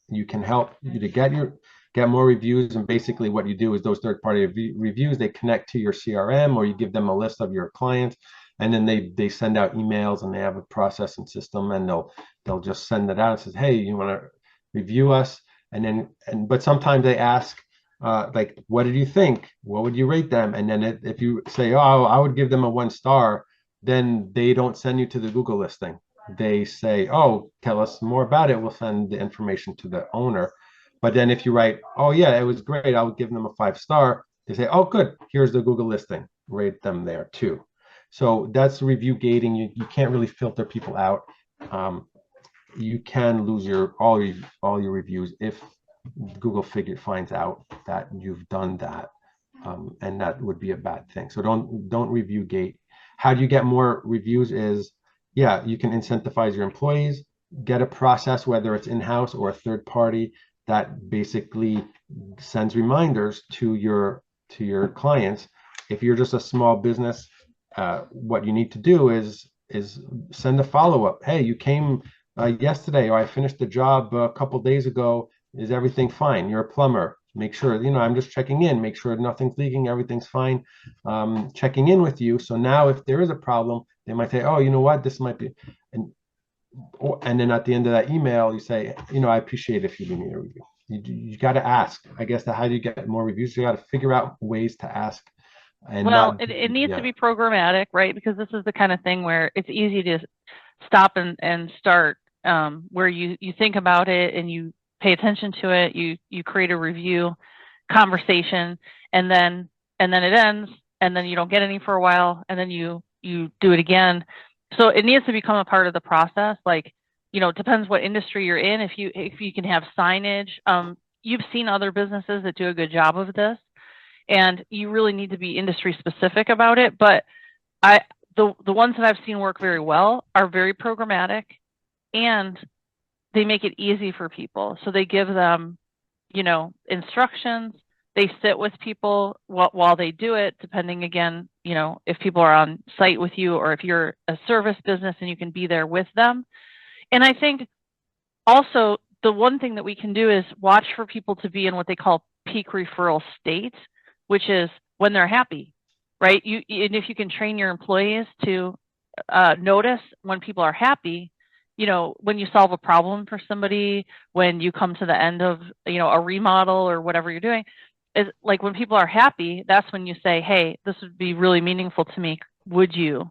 you can help you to get more reviews. And basically what you do is those third-party reviews, they connect to your CRM, or you give them a list of your clients, and then they send out emails, and they have a process and system, and they'll just send it out and says, hey, you want to review us? But sometimes they ask, like, what did you think? What would you rate them? And then if you say, oh, I would give them a 1 star, then they don't send you to the Google listing. They say, oh, tell us more about it. We'll send the information to the owner. But then if you write, oh yeah, it was great, I would give them a 5 star, they say, oh good, here's the Google listing, rate them there too. So that's review gating. You can't really filter people out. You can lose all your reviews if Google finds out that you've done that, and that would be a bad thing. So don't review gate. How do you get more reviews? You can incentivize your employees, get a process, whether it's in-house or a third party, that basically sends reminders to your clients. If you're just a small business, what you need to do is send a follow-up. Hey, you came yesterday, or I finished the job a couple days ago. Is everything fine? You're a plumber. Make sure, I'm just checking in, make sure nothing's leaking, everything's fine. Checking in with you. So now if there is a problem, they might say, oh, you know what, this might be, and then at the end of that email, you say, I appreciate it if you give me a review. You got to ask. I guess how do you get more reviews? You got to figure out ways to ask. And it needs to be programmatic, right? Because this is the kind of thing where it's easy to stop and start, where you think about it and you pay attention to it, you create a review conversation, and then it ends, and then you don't get any for a while, and then you do it again. So it needs to become a part of the process. Like, it depends what industry you're in. If you can have signage, you've seen other businesses that do a good job of this, and you really need to be industry specific about it. But the ones that I've seen work very well are very programmatic, and they make it easy for people. So they give them, instructions. They sit with people while they do it, depending, again, if people are on site with you, or if you're a service business and you can be there with them. And I think also the one thing that we can do is watch for people to be in what they call peak referral state, which is when they're happy, right? And if you can train your employees to notice when people are happy, you know, when you solve a problem for somebody, when you come to the end of, you know, a remodel or whatever you're doing, is like when people are happy, that's when you say, hey, this would be really meaningful to me. Would you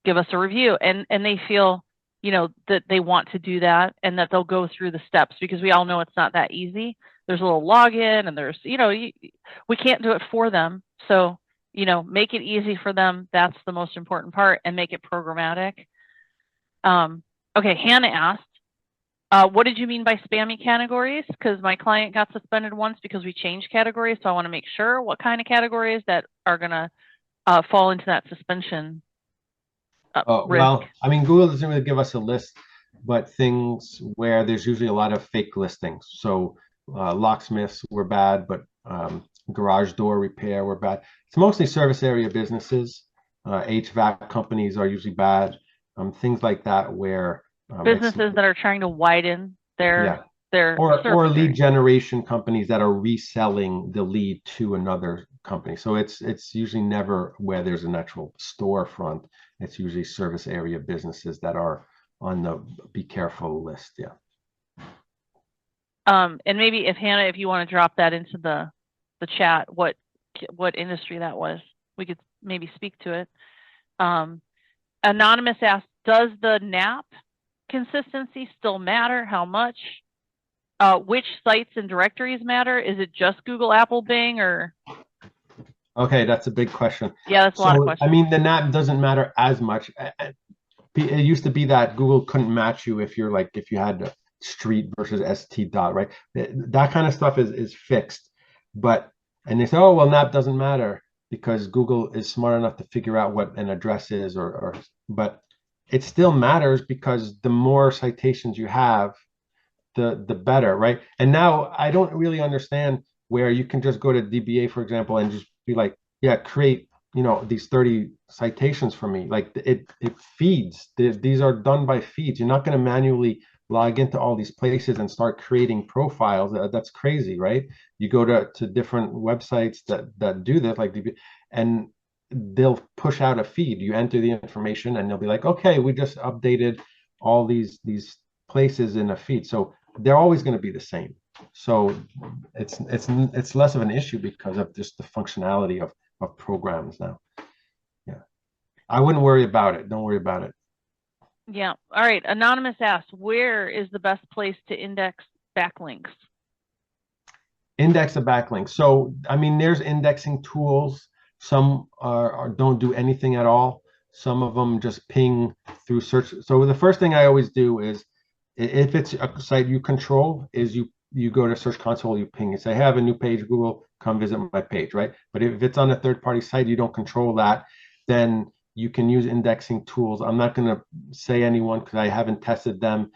give us a review? And they feel, you know, that they want to do that and that they'll go through the steps, because we all know it's not that easy. There's a little login and there's, you know, we can't do it for them. So, you know, make it easy for them. That's the most important part, and make it programmatic. Okay, Hannah asked, what did you mean by spammy categories? Because my client got suspended once because we changed categories. So I want to make sure what kind of categories that are going to fall into that suspension risk. Well, I mean, Google doesn't really give us a list, but things where there's usually a lot of fake listings. So locksmiths were bad, but garage door repair were bad. It's mostly service area businesses. HVAC companies are usually bad. Things like that where businesses that are trying to widen their or lead area. generation companies that are reselling the lead to another company. So it's usually never where there's an actual storefront. It's usually service area businesses that are on the be careful list. Yeah. And maybe if Hannah, if you want to drop that into the chat, what industry that was, we could maybe speak to it. Anonymous asked, does the NAP consistency still matter? How much? Which sites and directories matter? Is it just Google, Apple, Bing, or? Okay, that's a big question. Yeah, that's a lot of questions. I mean, the NAP doesn't matter as much. It used to be that Google couldn't match you if you're like, if you had street versus st dot, right? That kind of stuff is fixed. But, and they say, oh, well, NAP doesn't matter because Google is smart enough to figure out what an address is, but it still matters because the more citations you have, the better, right? And now I don't really understand where you can just go to DBA, for example, and just be like, yeah, create, you know, these 30 citations for me. Like it feeds. These are done by feeds. You're not going to manually log into all these places and start creating profiles. That's crazy, right? You go to different websites that do this, like DBA, and they'll push out a feed. You enter the information and they'll be like, okay, we just updated all these places in a feed. So they're always going to be the same. So it's less of an issue because of just the functionality of programs now. Yeah, I wouldn't worry about it. Don't worry about it. Yeah. All right. Anonymous asked, where is the best place to index backlinks? Index a backlink. So I mean, there's indexing tools. Some don't do anything at all. Some of them just ping through search. So the first thing I always do is, if it's a site you control, is you go to Search Console, you ping and say, hey, I have a new page, Google, come visit my page, right? But if it's on a third-party site, you don't control that, then you can use indexing tools. I'm not going to say anyone because I haven't tested them.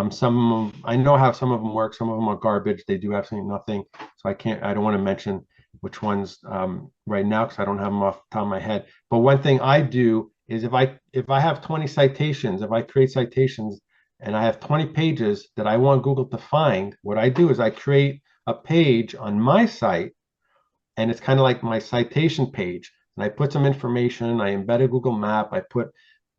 Some of them, I know how some of them work. Some of them are garbage. They do absolutely nothing. So I don't want to mention which ones right now because I don't have them off the top of my head. But one thing I do is if I have 20 citations, if I create citations and I have 20 pages that I want Google to find, what I do is I create a page on my site, and it's kind of like my citation page. And I put some information, I embed a Google map, I put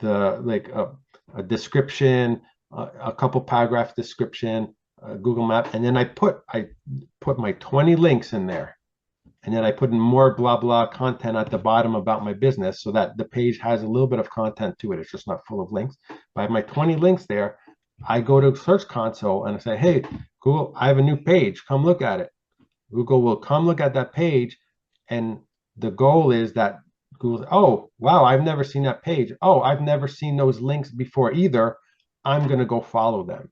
a description, a couple paragraph description, Google map, and then I put my 20 links in there. And then I put in more blah, blah content at the bottom about my business so that the page has a little bit of content to it. It's just not full of links. But I have my 20 links there. I go to Search Console and I say, hey, Google, I have a new page. Come look at it. Google will come look at that page. And the goal is that Google, oh, wow, I've never seen that page. Oh, I've never seen those links before either. I'm going to go follow them.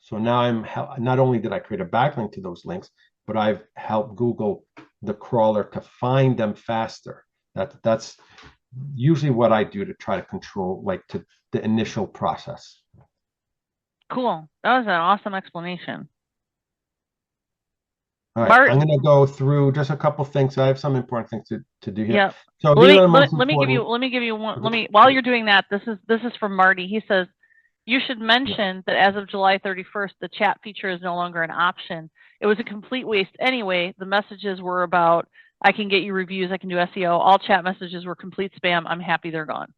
So now not only did I create a backlink to those links, but I've helped Google, the crawler, to find them faster. That's usually what I do to try to control the initial process. Cool. That was an awesome explanation. All right, I'm going to go through just a couple things. I have some important things to do here. Yeah. So let me give you one. While you're doing that, this is from Marty. He says, you should mention that as of July 31st, the chat feature is no longer an option. It was a complete waste anyway. The messages were about, I can get you reviews, I can do SEO. All chat messages were complete spam. I'm happy they're gone.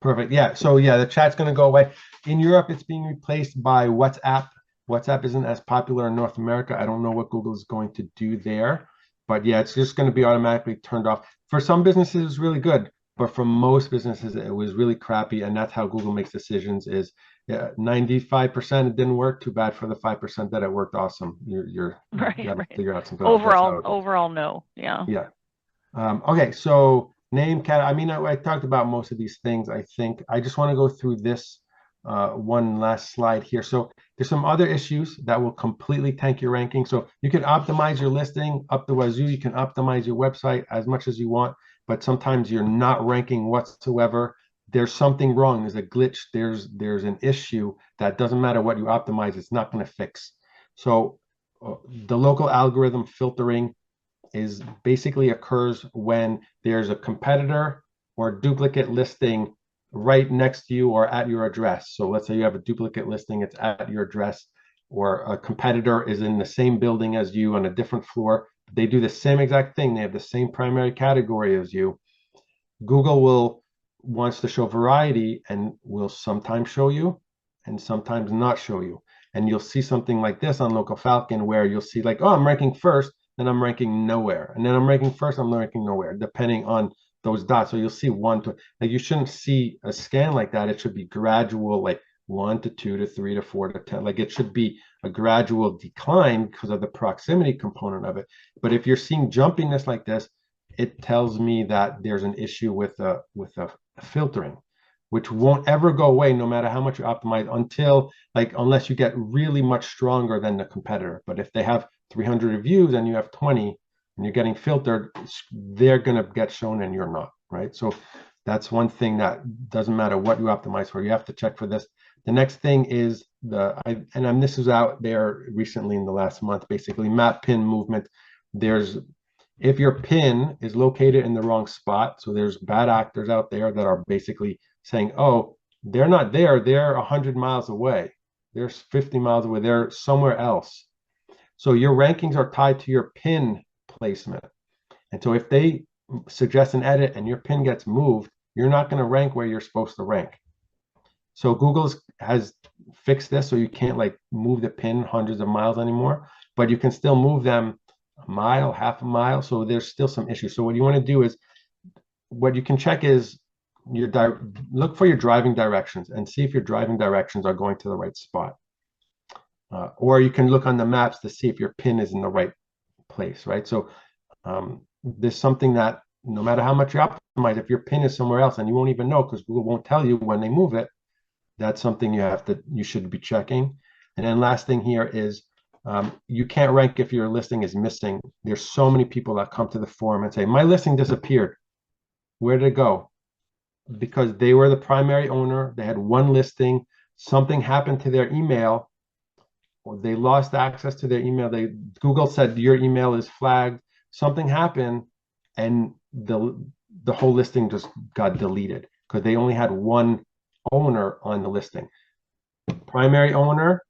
Perfect. Yeah. So yeah, the chat's going to go away. In Europe, it's being replaced by WhatsApp. WhatsApp isn't as popular in North America. I don't know what Google is going to do there, but yeah, it's just going to be automatically turned off. For some businesses, it's really good, but for most businesses, it was really crappy. And that's how Google makes decisions is, yeah, 95% it didn't work. Too bad for the 5% that it worked. Awesome. You Right, got to right. figure out something else. That's how it goes. Overall, no. Yeah. Yeah. Okay, so name cat. I mean, I talked about most of these things. I think I just want to go through this one last slide here. So there's some other issues that will completely tank your ranking. So you can optimize your listing up the wazoo. You can optimize your website as much as you want, but sometimes you're not ranking whatsoever. There's something wrong. There's a glitch. There's an issue that doesn't matter what you optimize. It's not going to fix. So the local algorithm filtering is basically occurs when there's a competitor or duplicate listing right next to you or at your address. So let's say you have a duplicate listing, it's at your address, or a competitor is in the same building as you on a different floor. They do the same exact thing. They have the same primary category as you. Google will wants to show variety and will sometimes show you and sometimes not show you. And you'll see something like this on Local Falcon where you'll see like, oh, I'm ranking first, then I'm ranking nowhere. And then I'm ranking first, I'm ranking nowhere, depending on those dots. So you'll see 1 to, like, you shouldn't see a scan like that. It should be gradual, like 1 to 2 to 3 to 4 to 10. Like it should be a gradual decline because of the proximity component of it. But if you're seeing jumpiness like this, it tells me that there's an issue with a filtering, which won't ever go away no matter how much you optimize until, like, unless you get really much stronger than the competitor. But if they have 300 reviews and you have 20 and you're getting filtered, they're going to get shown and you're not, right? So that's one thing that doesn't matter what you optimize for. You have to check for this. The next thing is this was out there recently in the last month, basically map pin movement. There's if your pin is located in the wrong spot, so there's bad actors out there that are basically saying, oh, they're not there, they're 100 miles away, they're 50 miles away, they're somewhere else. So your rankings are tied to your pin placement. And so if they suggest an edit and your pin gets moved, you're not going to rank where you're supposed to rank. So Google has fixed this, so you can't like move the pin hundreds of miles anymore, but you can still move them a mile, half a mile. So there's still some issues. So what you want to do is, what you can check is look for your driving directions and see if your driving directions are going to the right spot. Or you can look on the maps to see if your pin is in the right place, right? So there's something that no matter how much you optimize, if your pin is somewhere else and you won't even know because Google won't tell you when they move it, that's something you should be checking. And then last thing here is, you can't rank if your listing is missing. There's so many people that come to the forum and say, my listing disappeared. Where did it go? Because they were the primary owner. They had one listing. Something happened to their email, or they lost access to their email. Google said your email is flagged. Something happened, and the whole listing just got deleted because they only had one owner on the listing. Primary owner,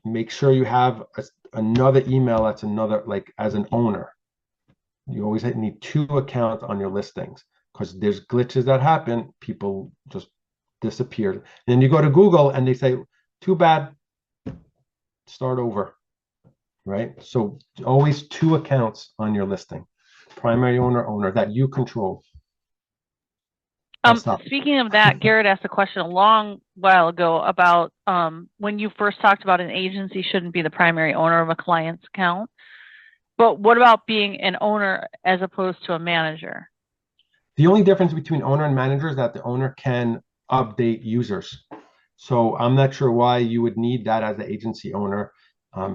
make sure you have another email that's another, like, as an owner. You always need 2 accounts on your listings because there's glitches that happen. People just disappear. And then you go to Google and they say, too bad, start over, right? So always 2 accounts on your listing, primary owner that you control. Speaking of that, Garrett asked a question a long while ago about when you first talked about an agency shouldn't be the primary owner of a client's account. But what about being an owner as opposed to a manager? The only difference between owner and manager is that the owner can update users. So I'm not sure why you would need that as the agency owner.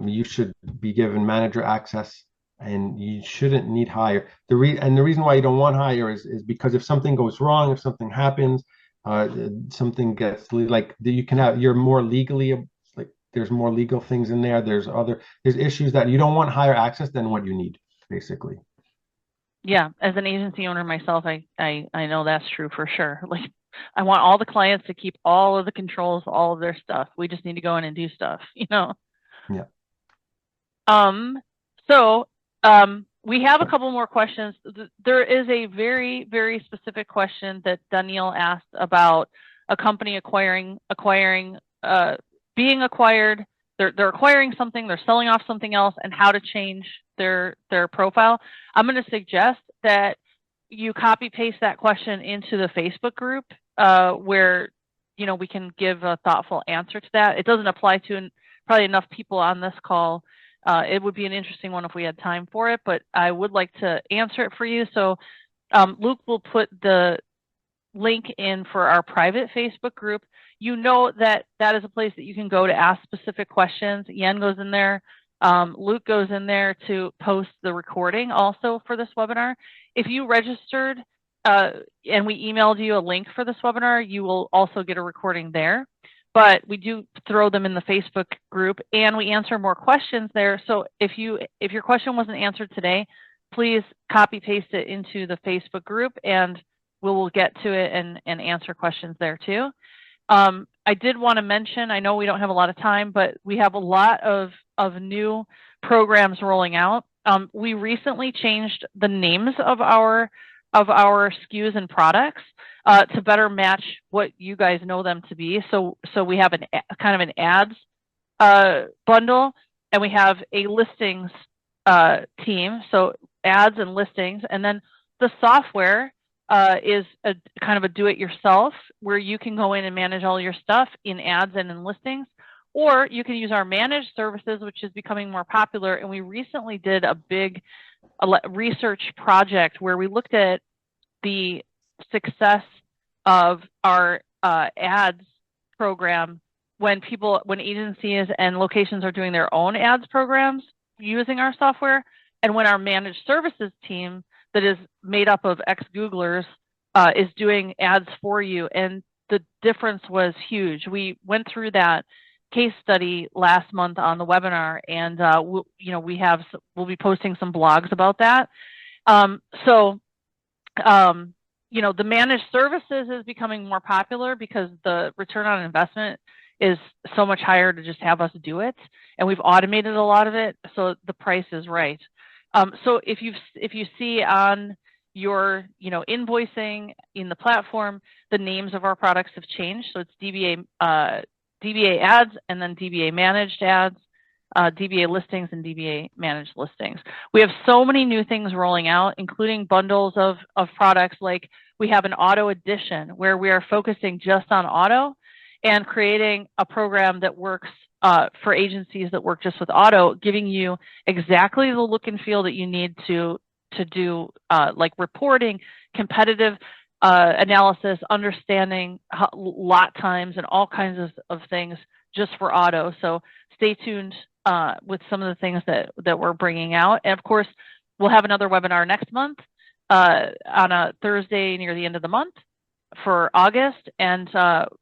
You should be given manager access, and you shouldn't need hire. The reason why you don't want hire is because if something goes wrong, if something happens, something gets like you're more legally, like, there's more legal things in there. There's issues that you don't want higher access than what you need, basically. Yeah, as an agency owner myself, I know that's true for sure. Like, I want all the clients to keep all of the controls, all of their stuff. We just need to go in and do stuff, you know? Yeah. So we have a couple more questions. There is a very, very specific question that Danielle asked about a company being acquired, they're acquiring something, they're selling off something else, and how to change their profile, I'm going to suggest that you copy paste that question into the Facebook group where we can give a thoughtful answer to that. It doesn't apply to probably enough people on this call. It would be an interesting one if we had time for it, but I would like to answer it for you. So Luke will put the link in for our private Facebook group. You know that is a place that you can go to ask specific questions. Yen goes in there. Luke goes in there to post the recording also for this webinar. If you registered and we emailed you a link for this webinar, you will also get a recording there. But we do throw them in the Facebook group, and we answer more questions there. So if your question wasn't answered today, please copy paste it into the Facebook group, and we will get to it and answer questions there too. I did want to mention, I know we don't have a lot of time, but we have a lot of new programs rolling out. We recently changed the names of our SKUs and products to better match what you guys know them to be. So we have kind of an ads bundle, and we have a listings team. So ads and listings, and then the software is a kind of a do-it-yourself where you can go in and manage all your stuff in ads and in listings, or you can use our managed services, which is becoming more popular. And we recently did a big research project where we looked at the success of our ads program when agencies and locations are doing their own ads programs using our software, and when our managed services team that is made up of ex-Googlers is doing ads for you. And the difference was huge. We went through that case study last month on the webinar, and we'll be posting some blogs about that. The managed services is becoming more popular because the return on investment is so much higher to just have us do it, and we've automated a lot of it, so the price is right. So if you see on your invoicing in the platform, the names of our products have changed. So it's DBA ads, and then DBA managed ads, DBA listings, and DBA managed listings. We have so many new things rolling out, including bundles of products. Like we have an auto edition where we are focusing just on auto and creating a program that works for agencies that work just with auto, giving you exactly the look and feel that you need to do like reporting, competitive analysis, understanding lot times, and all kinds of things just for auto. So stay tuned with some of the things that we're bringing out. And of course, we'll have another webinar next month on a Thursday near the end of the month for August, and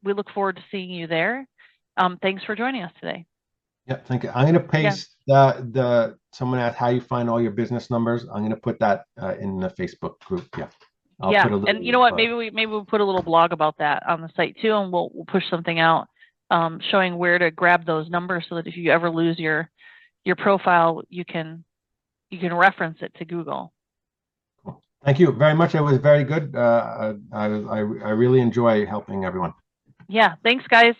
we look forward to seeing you there. Thanks for joining us today. Yeah, thank you. I'm going to paste someone asked how you find all your business numbers. I'm going to put that in the Facebook group. Yeah. I'll put a little, and you know what? Maybe we'll put a little blog about that on the site too, and we'll push something out showing where to grab those numbers so that if you ever lose your profile, you can reference it to Google. Cool. Thank you very much. It was very good. I really enjoy helping everyone. Yeah. Thanks, guys.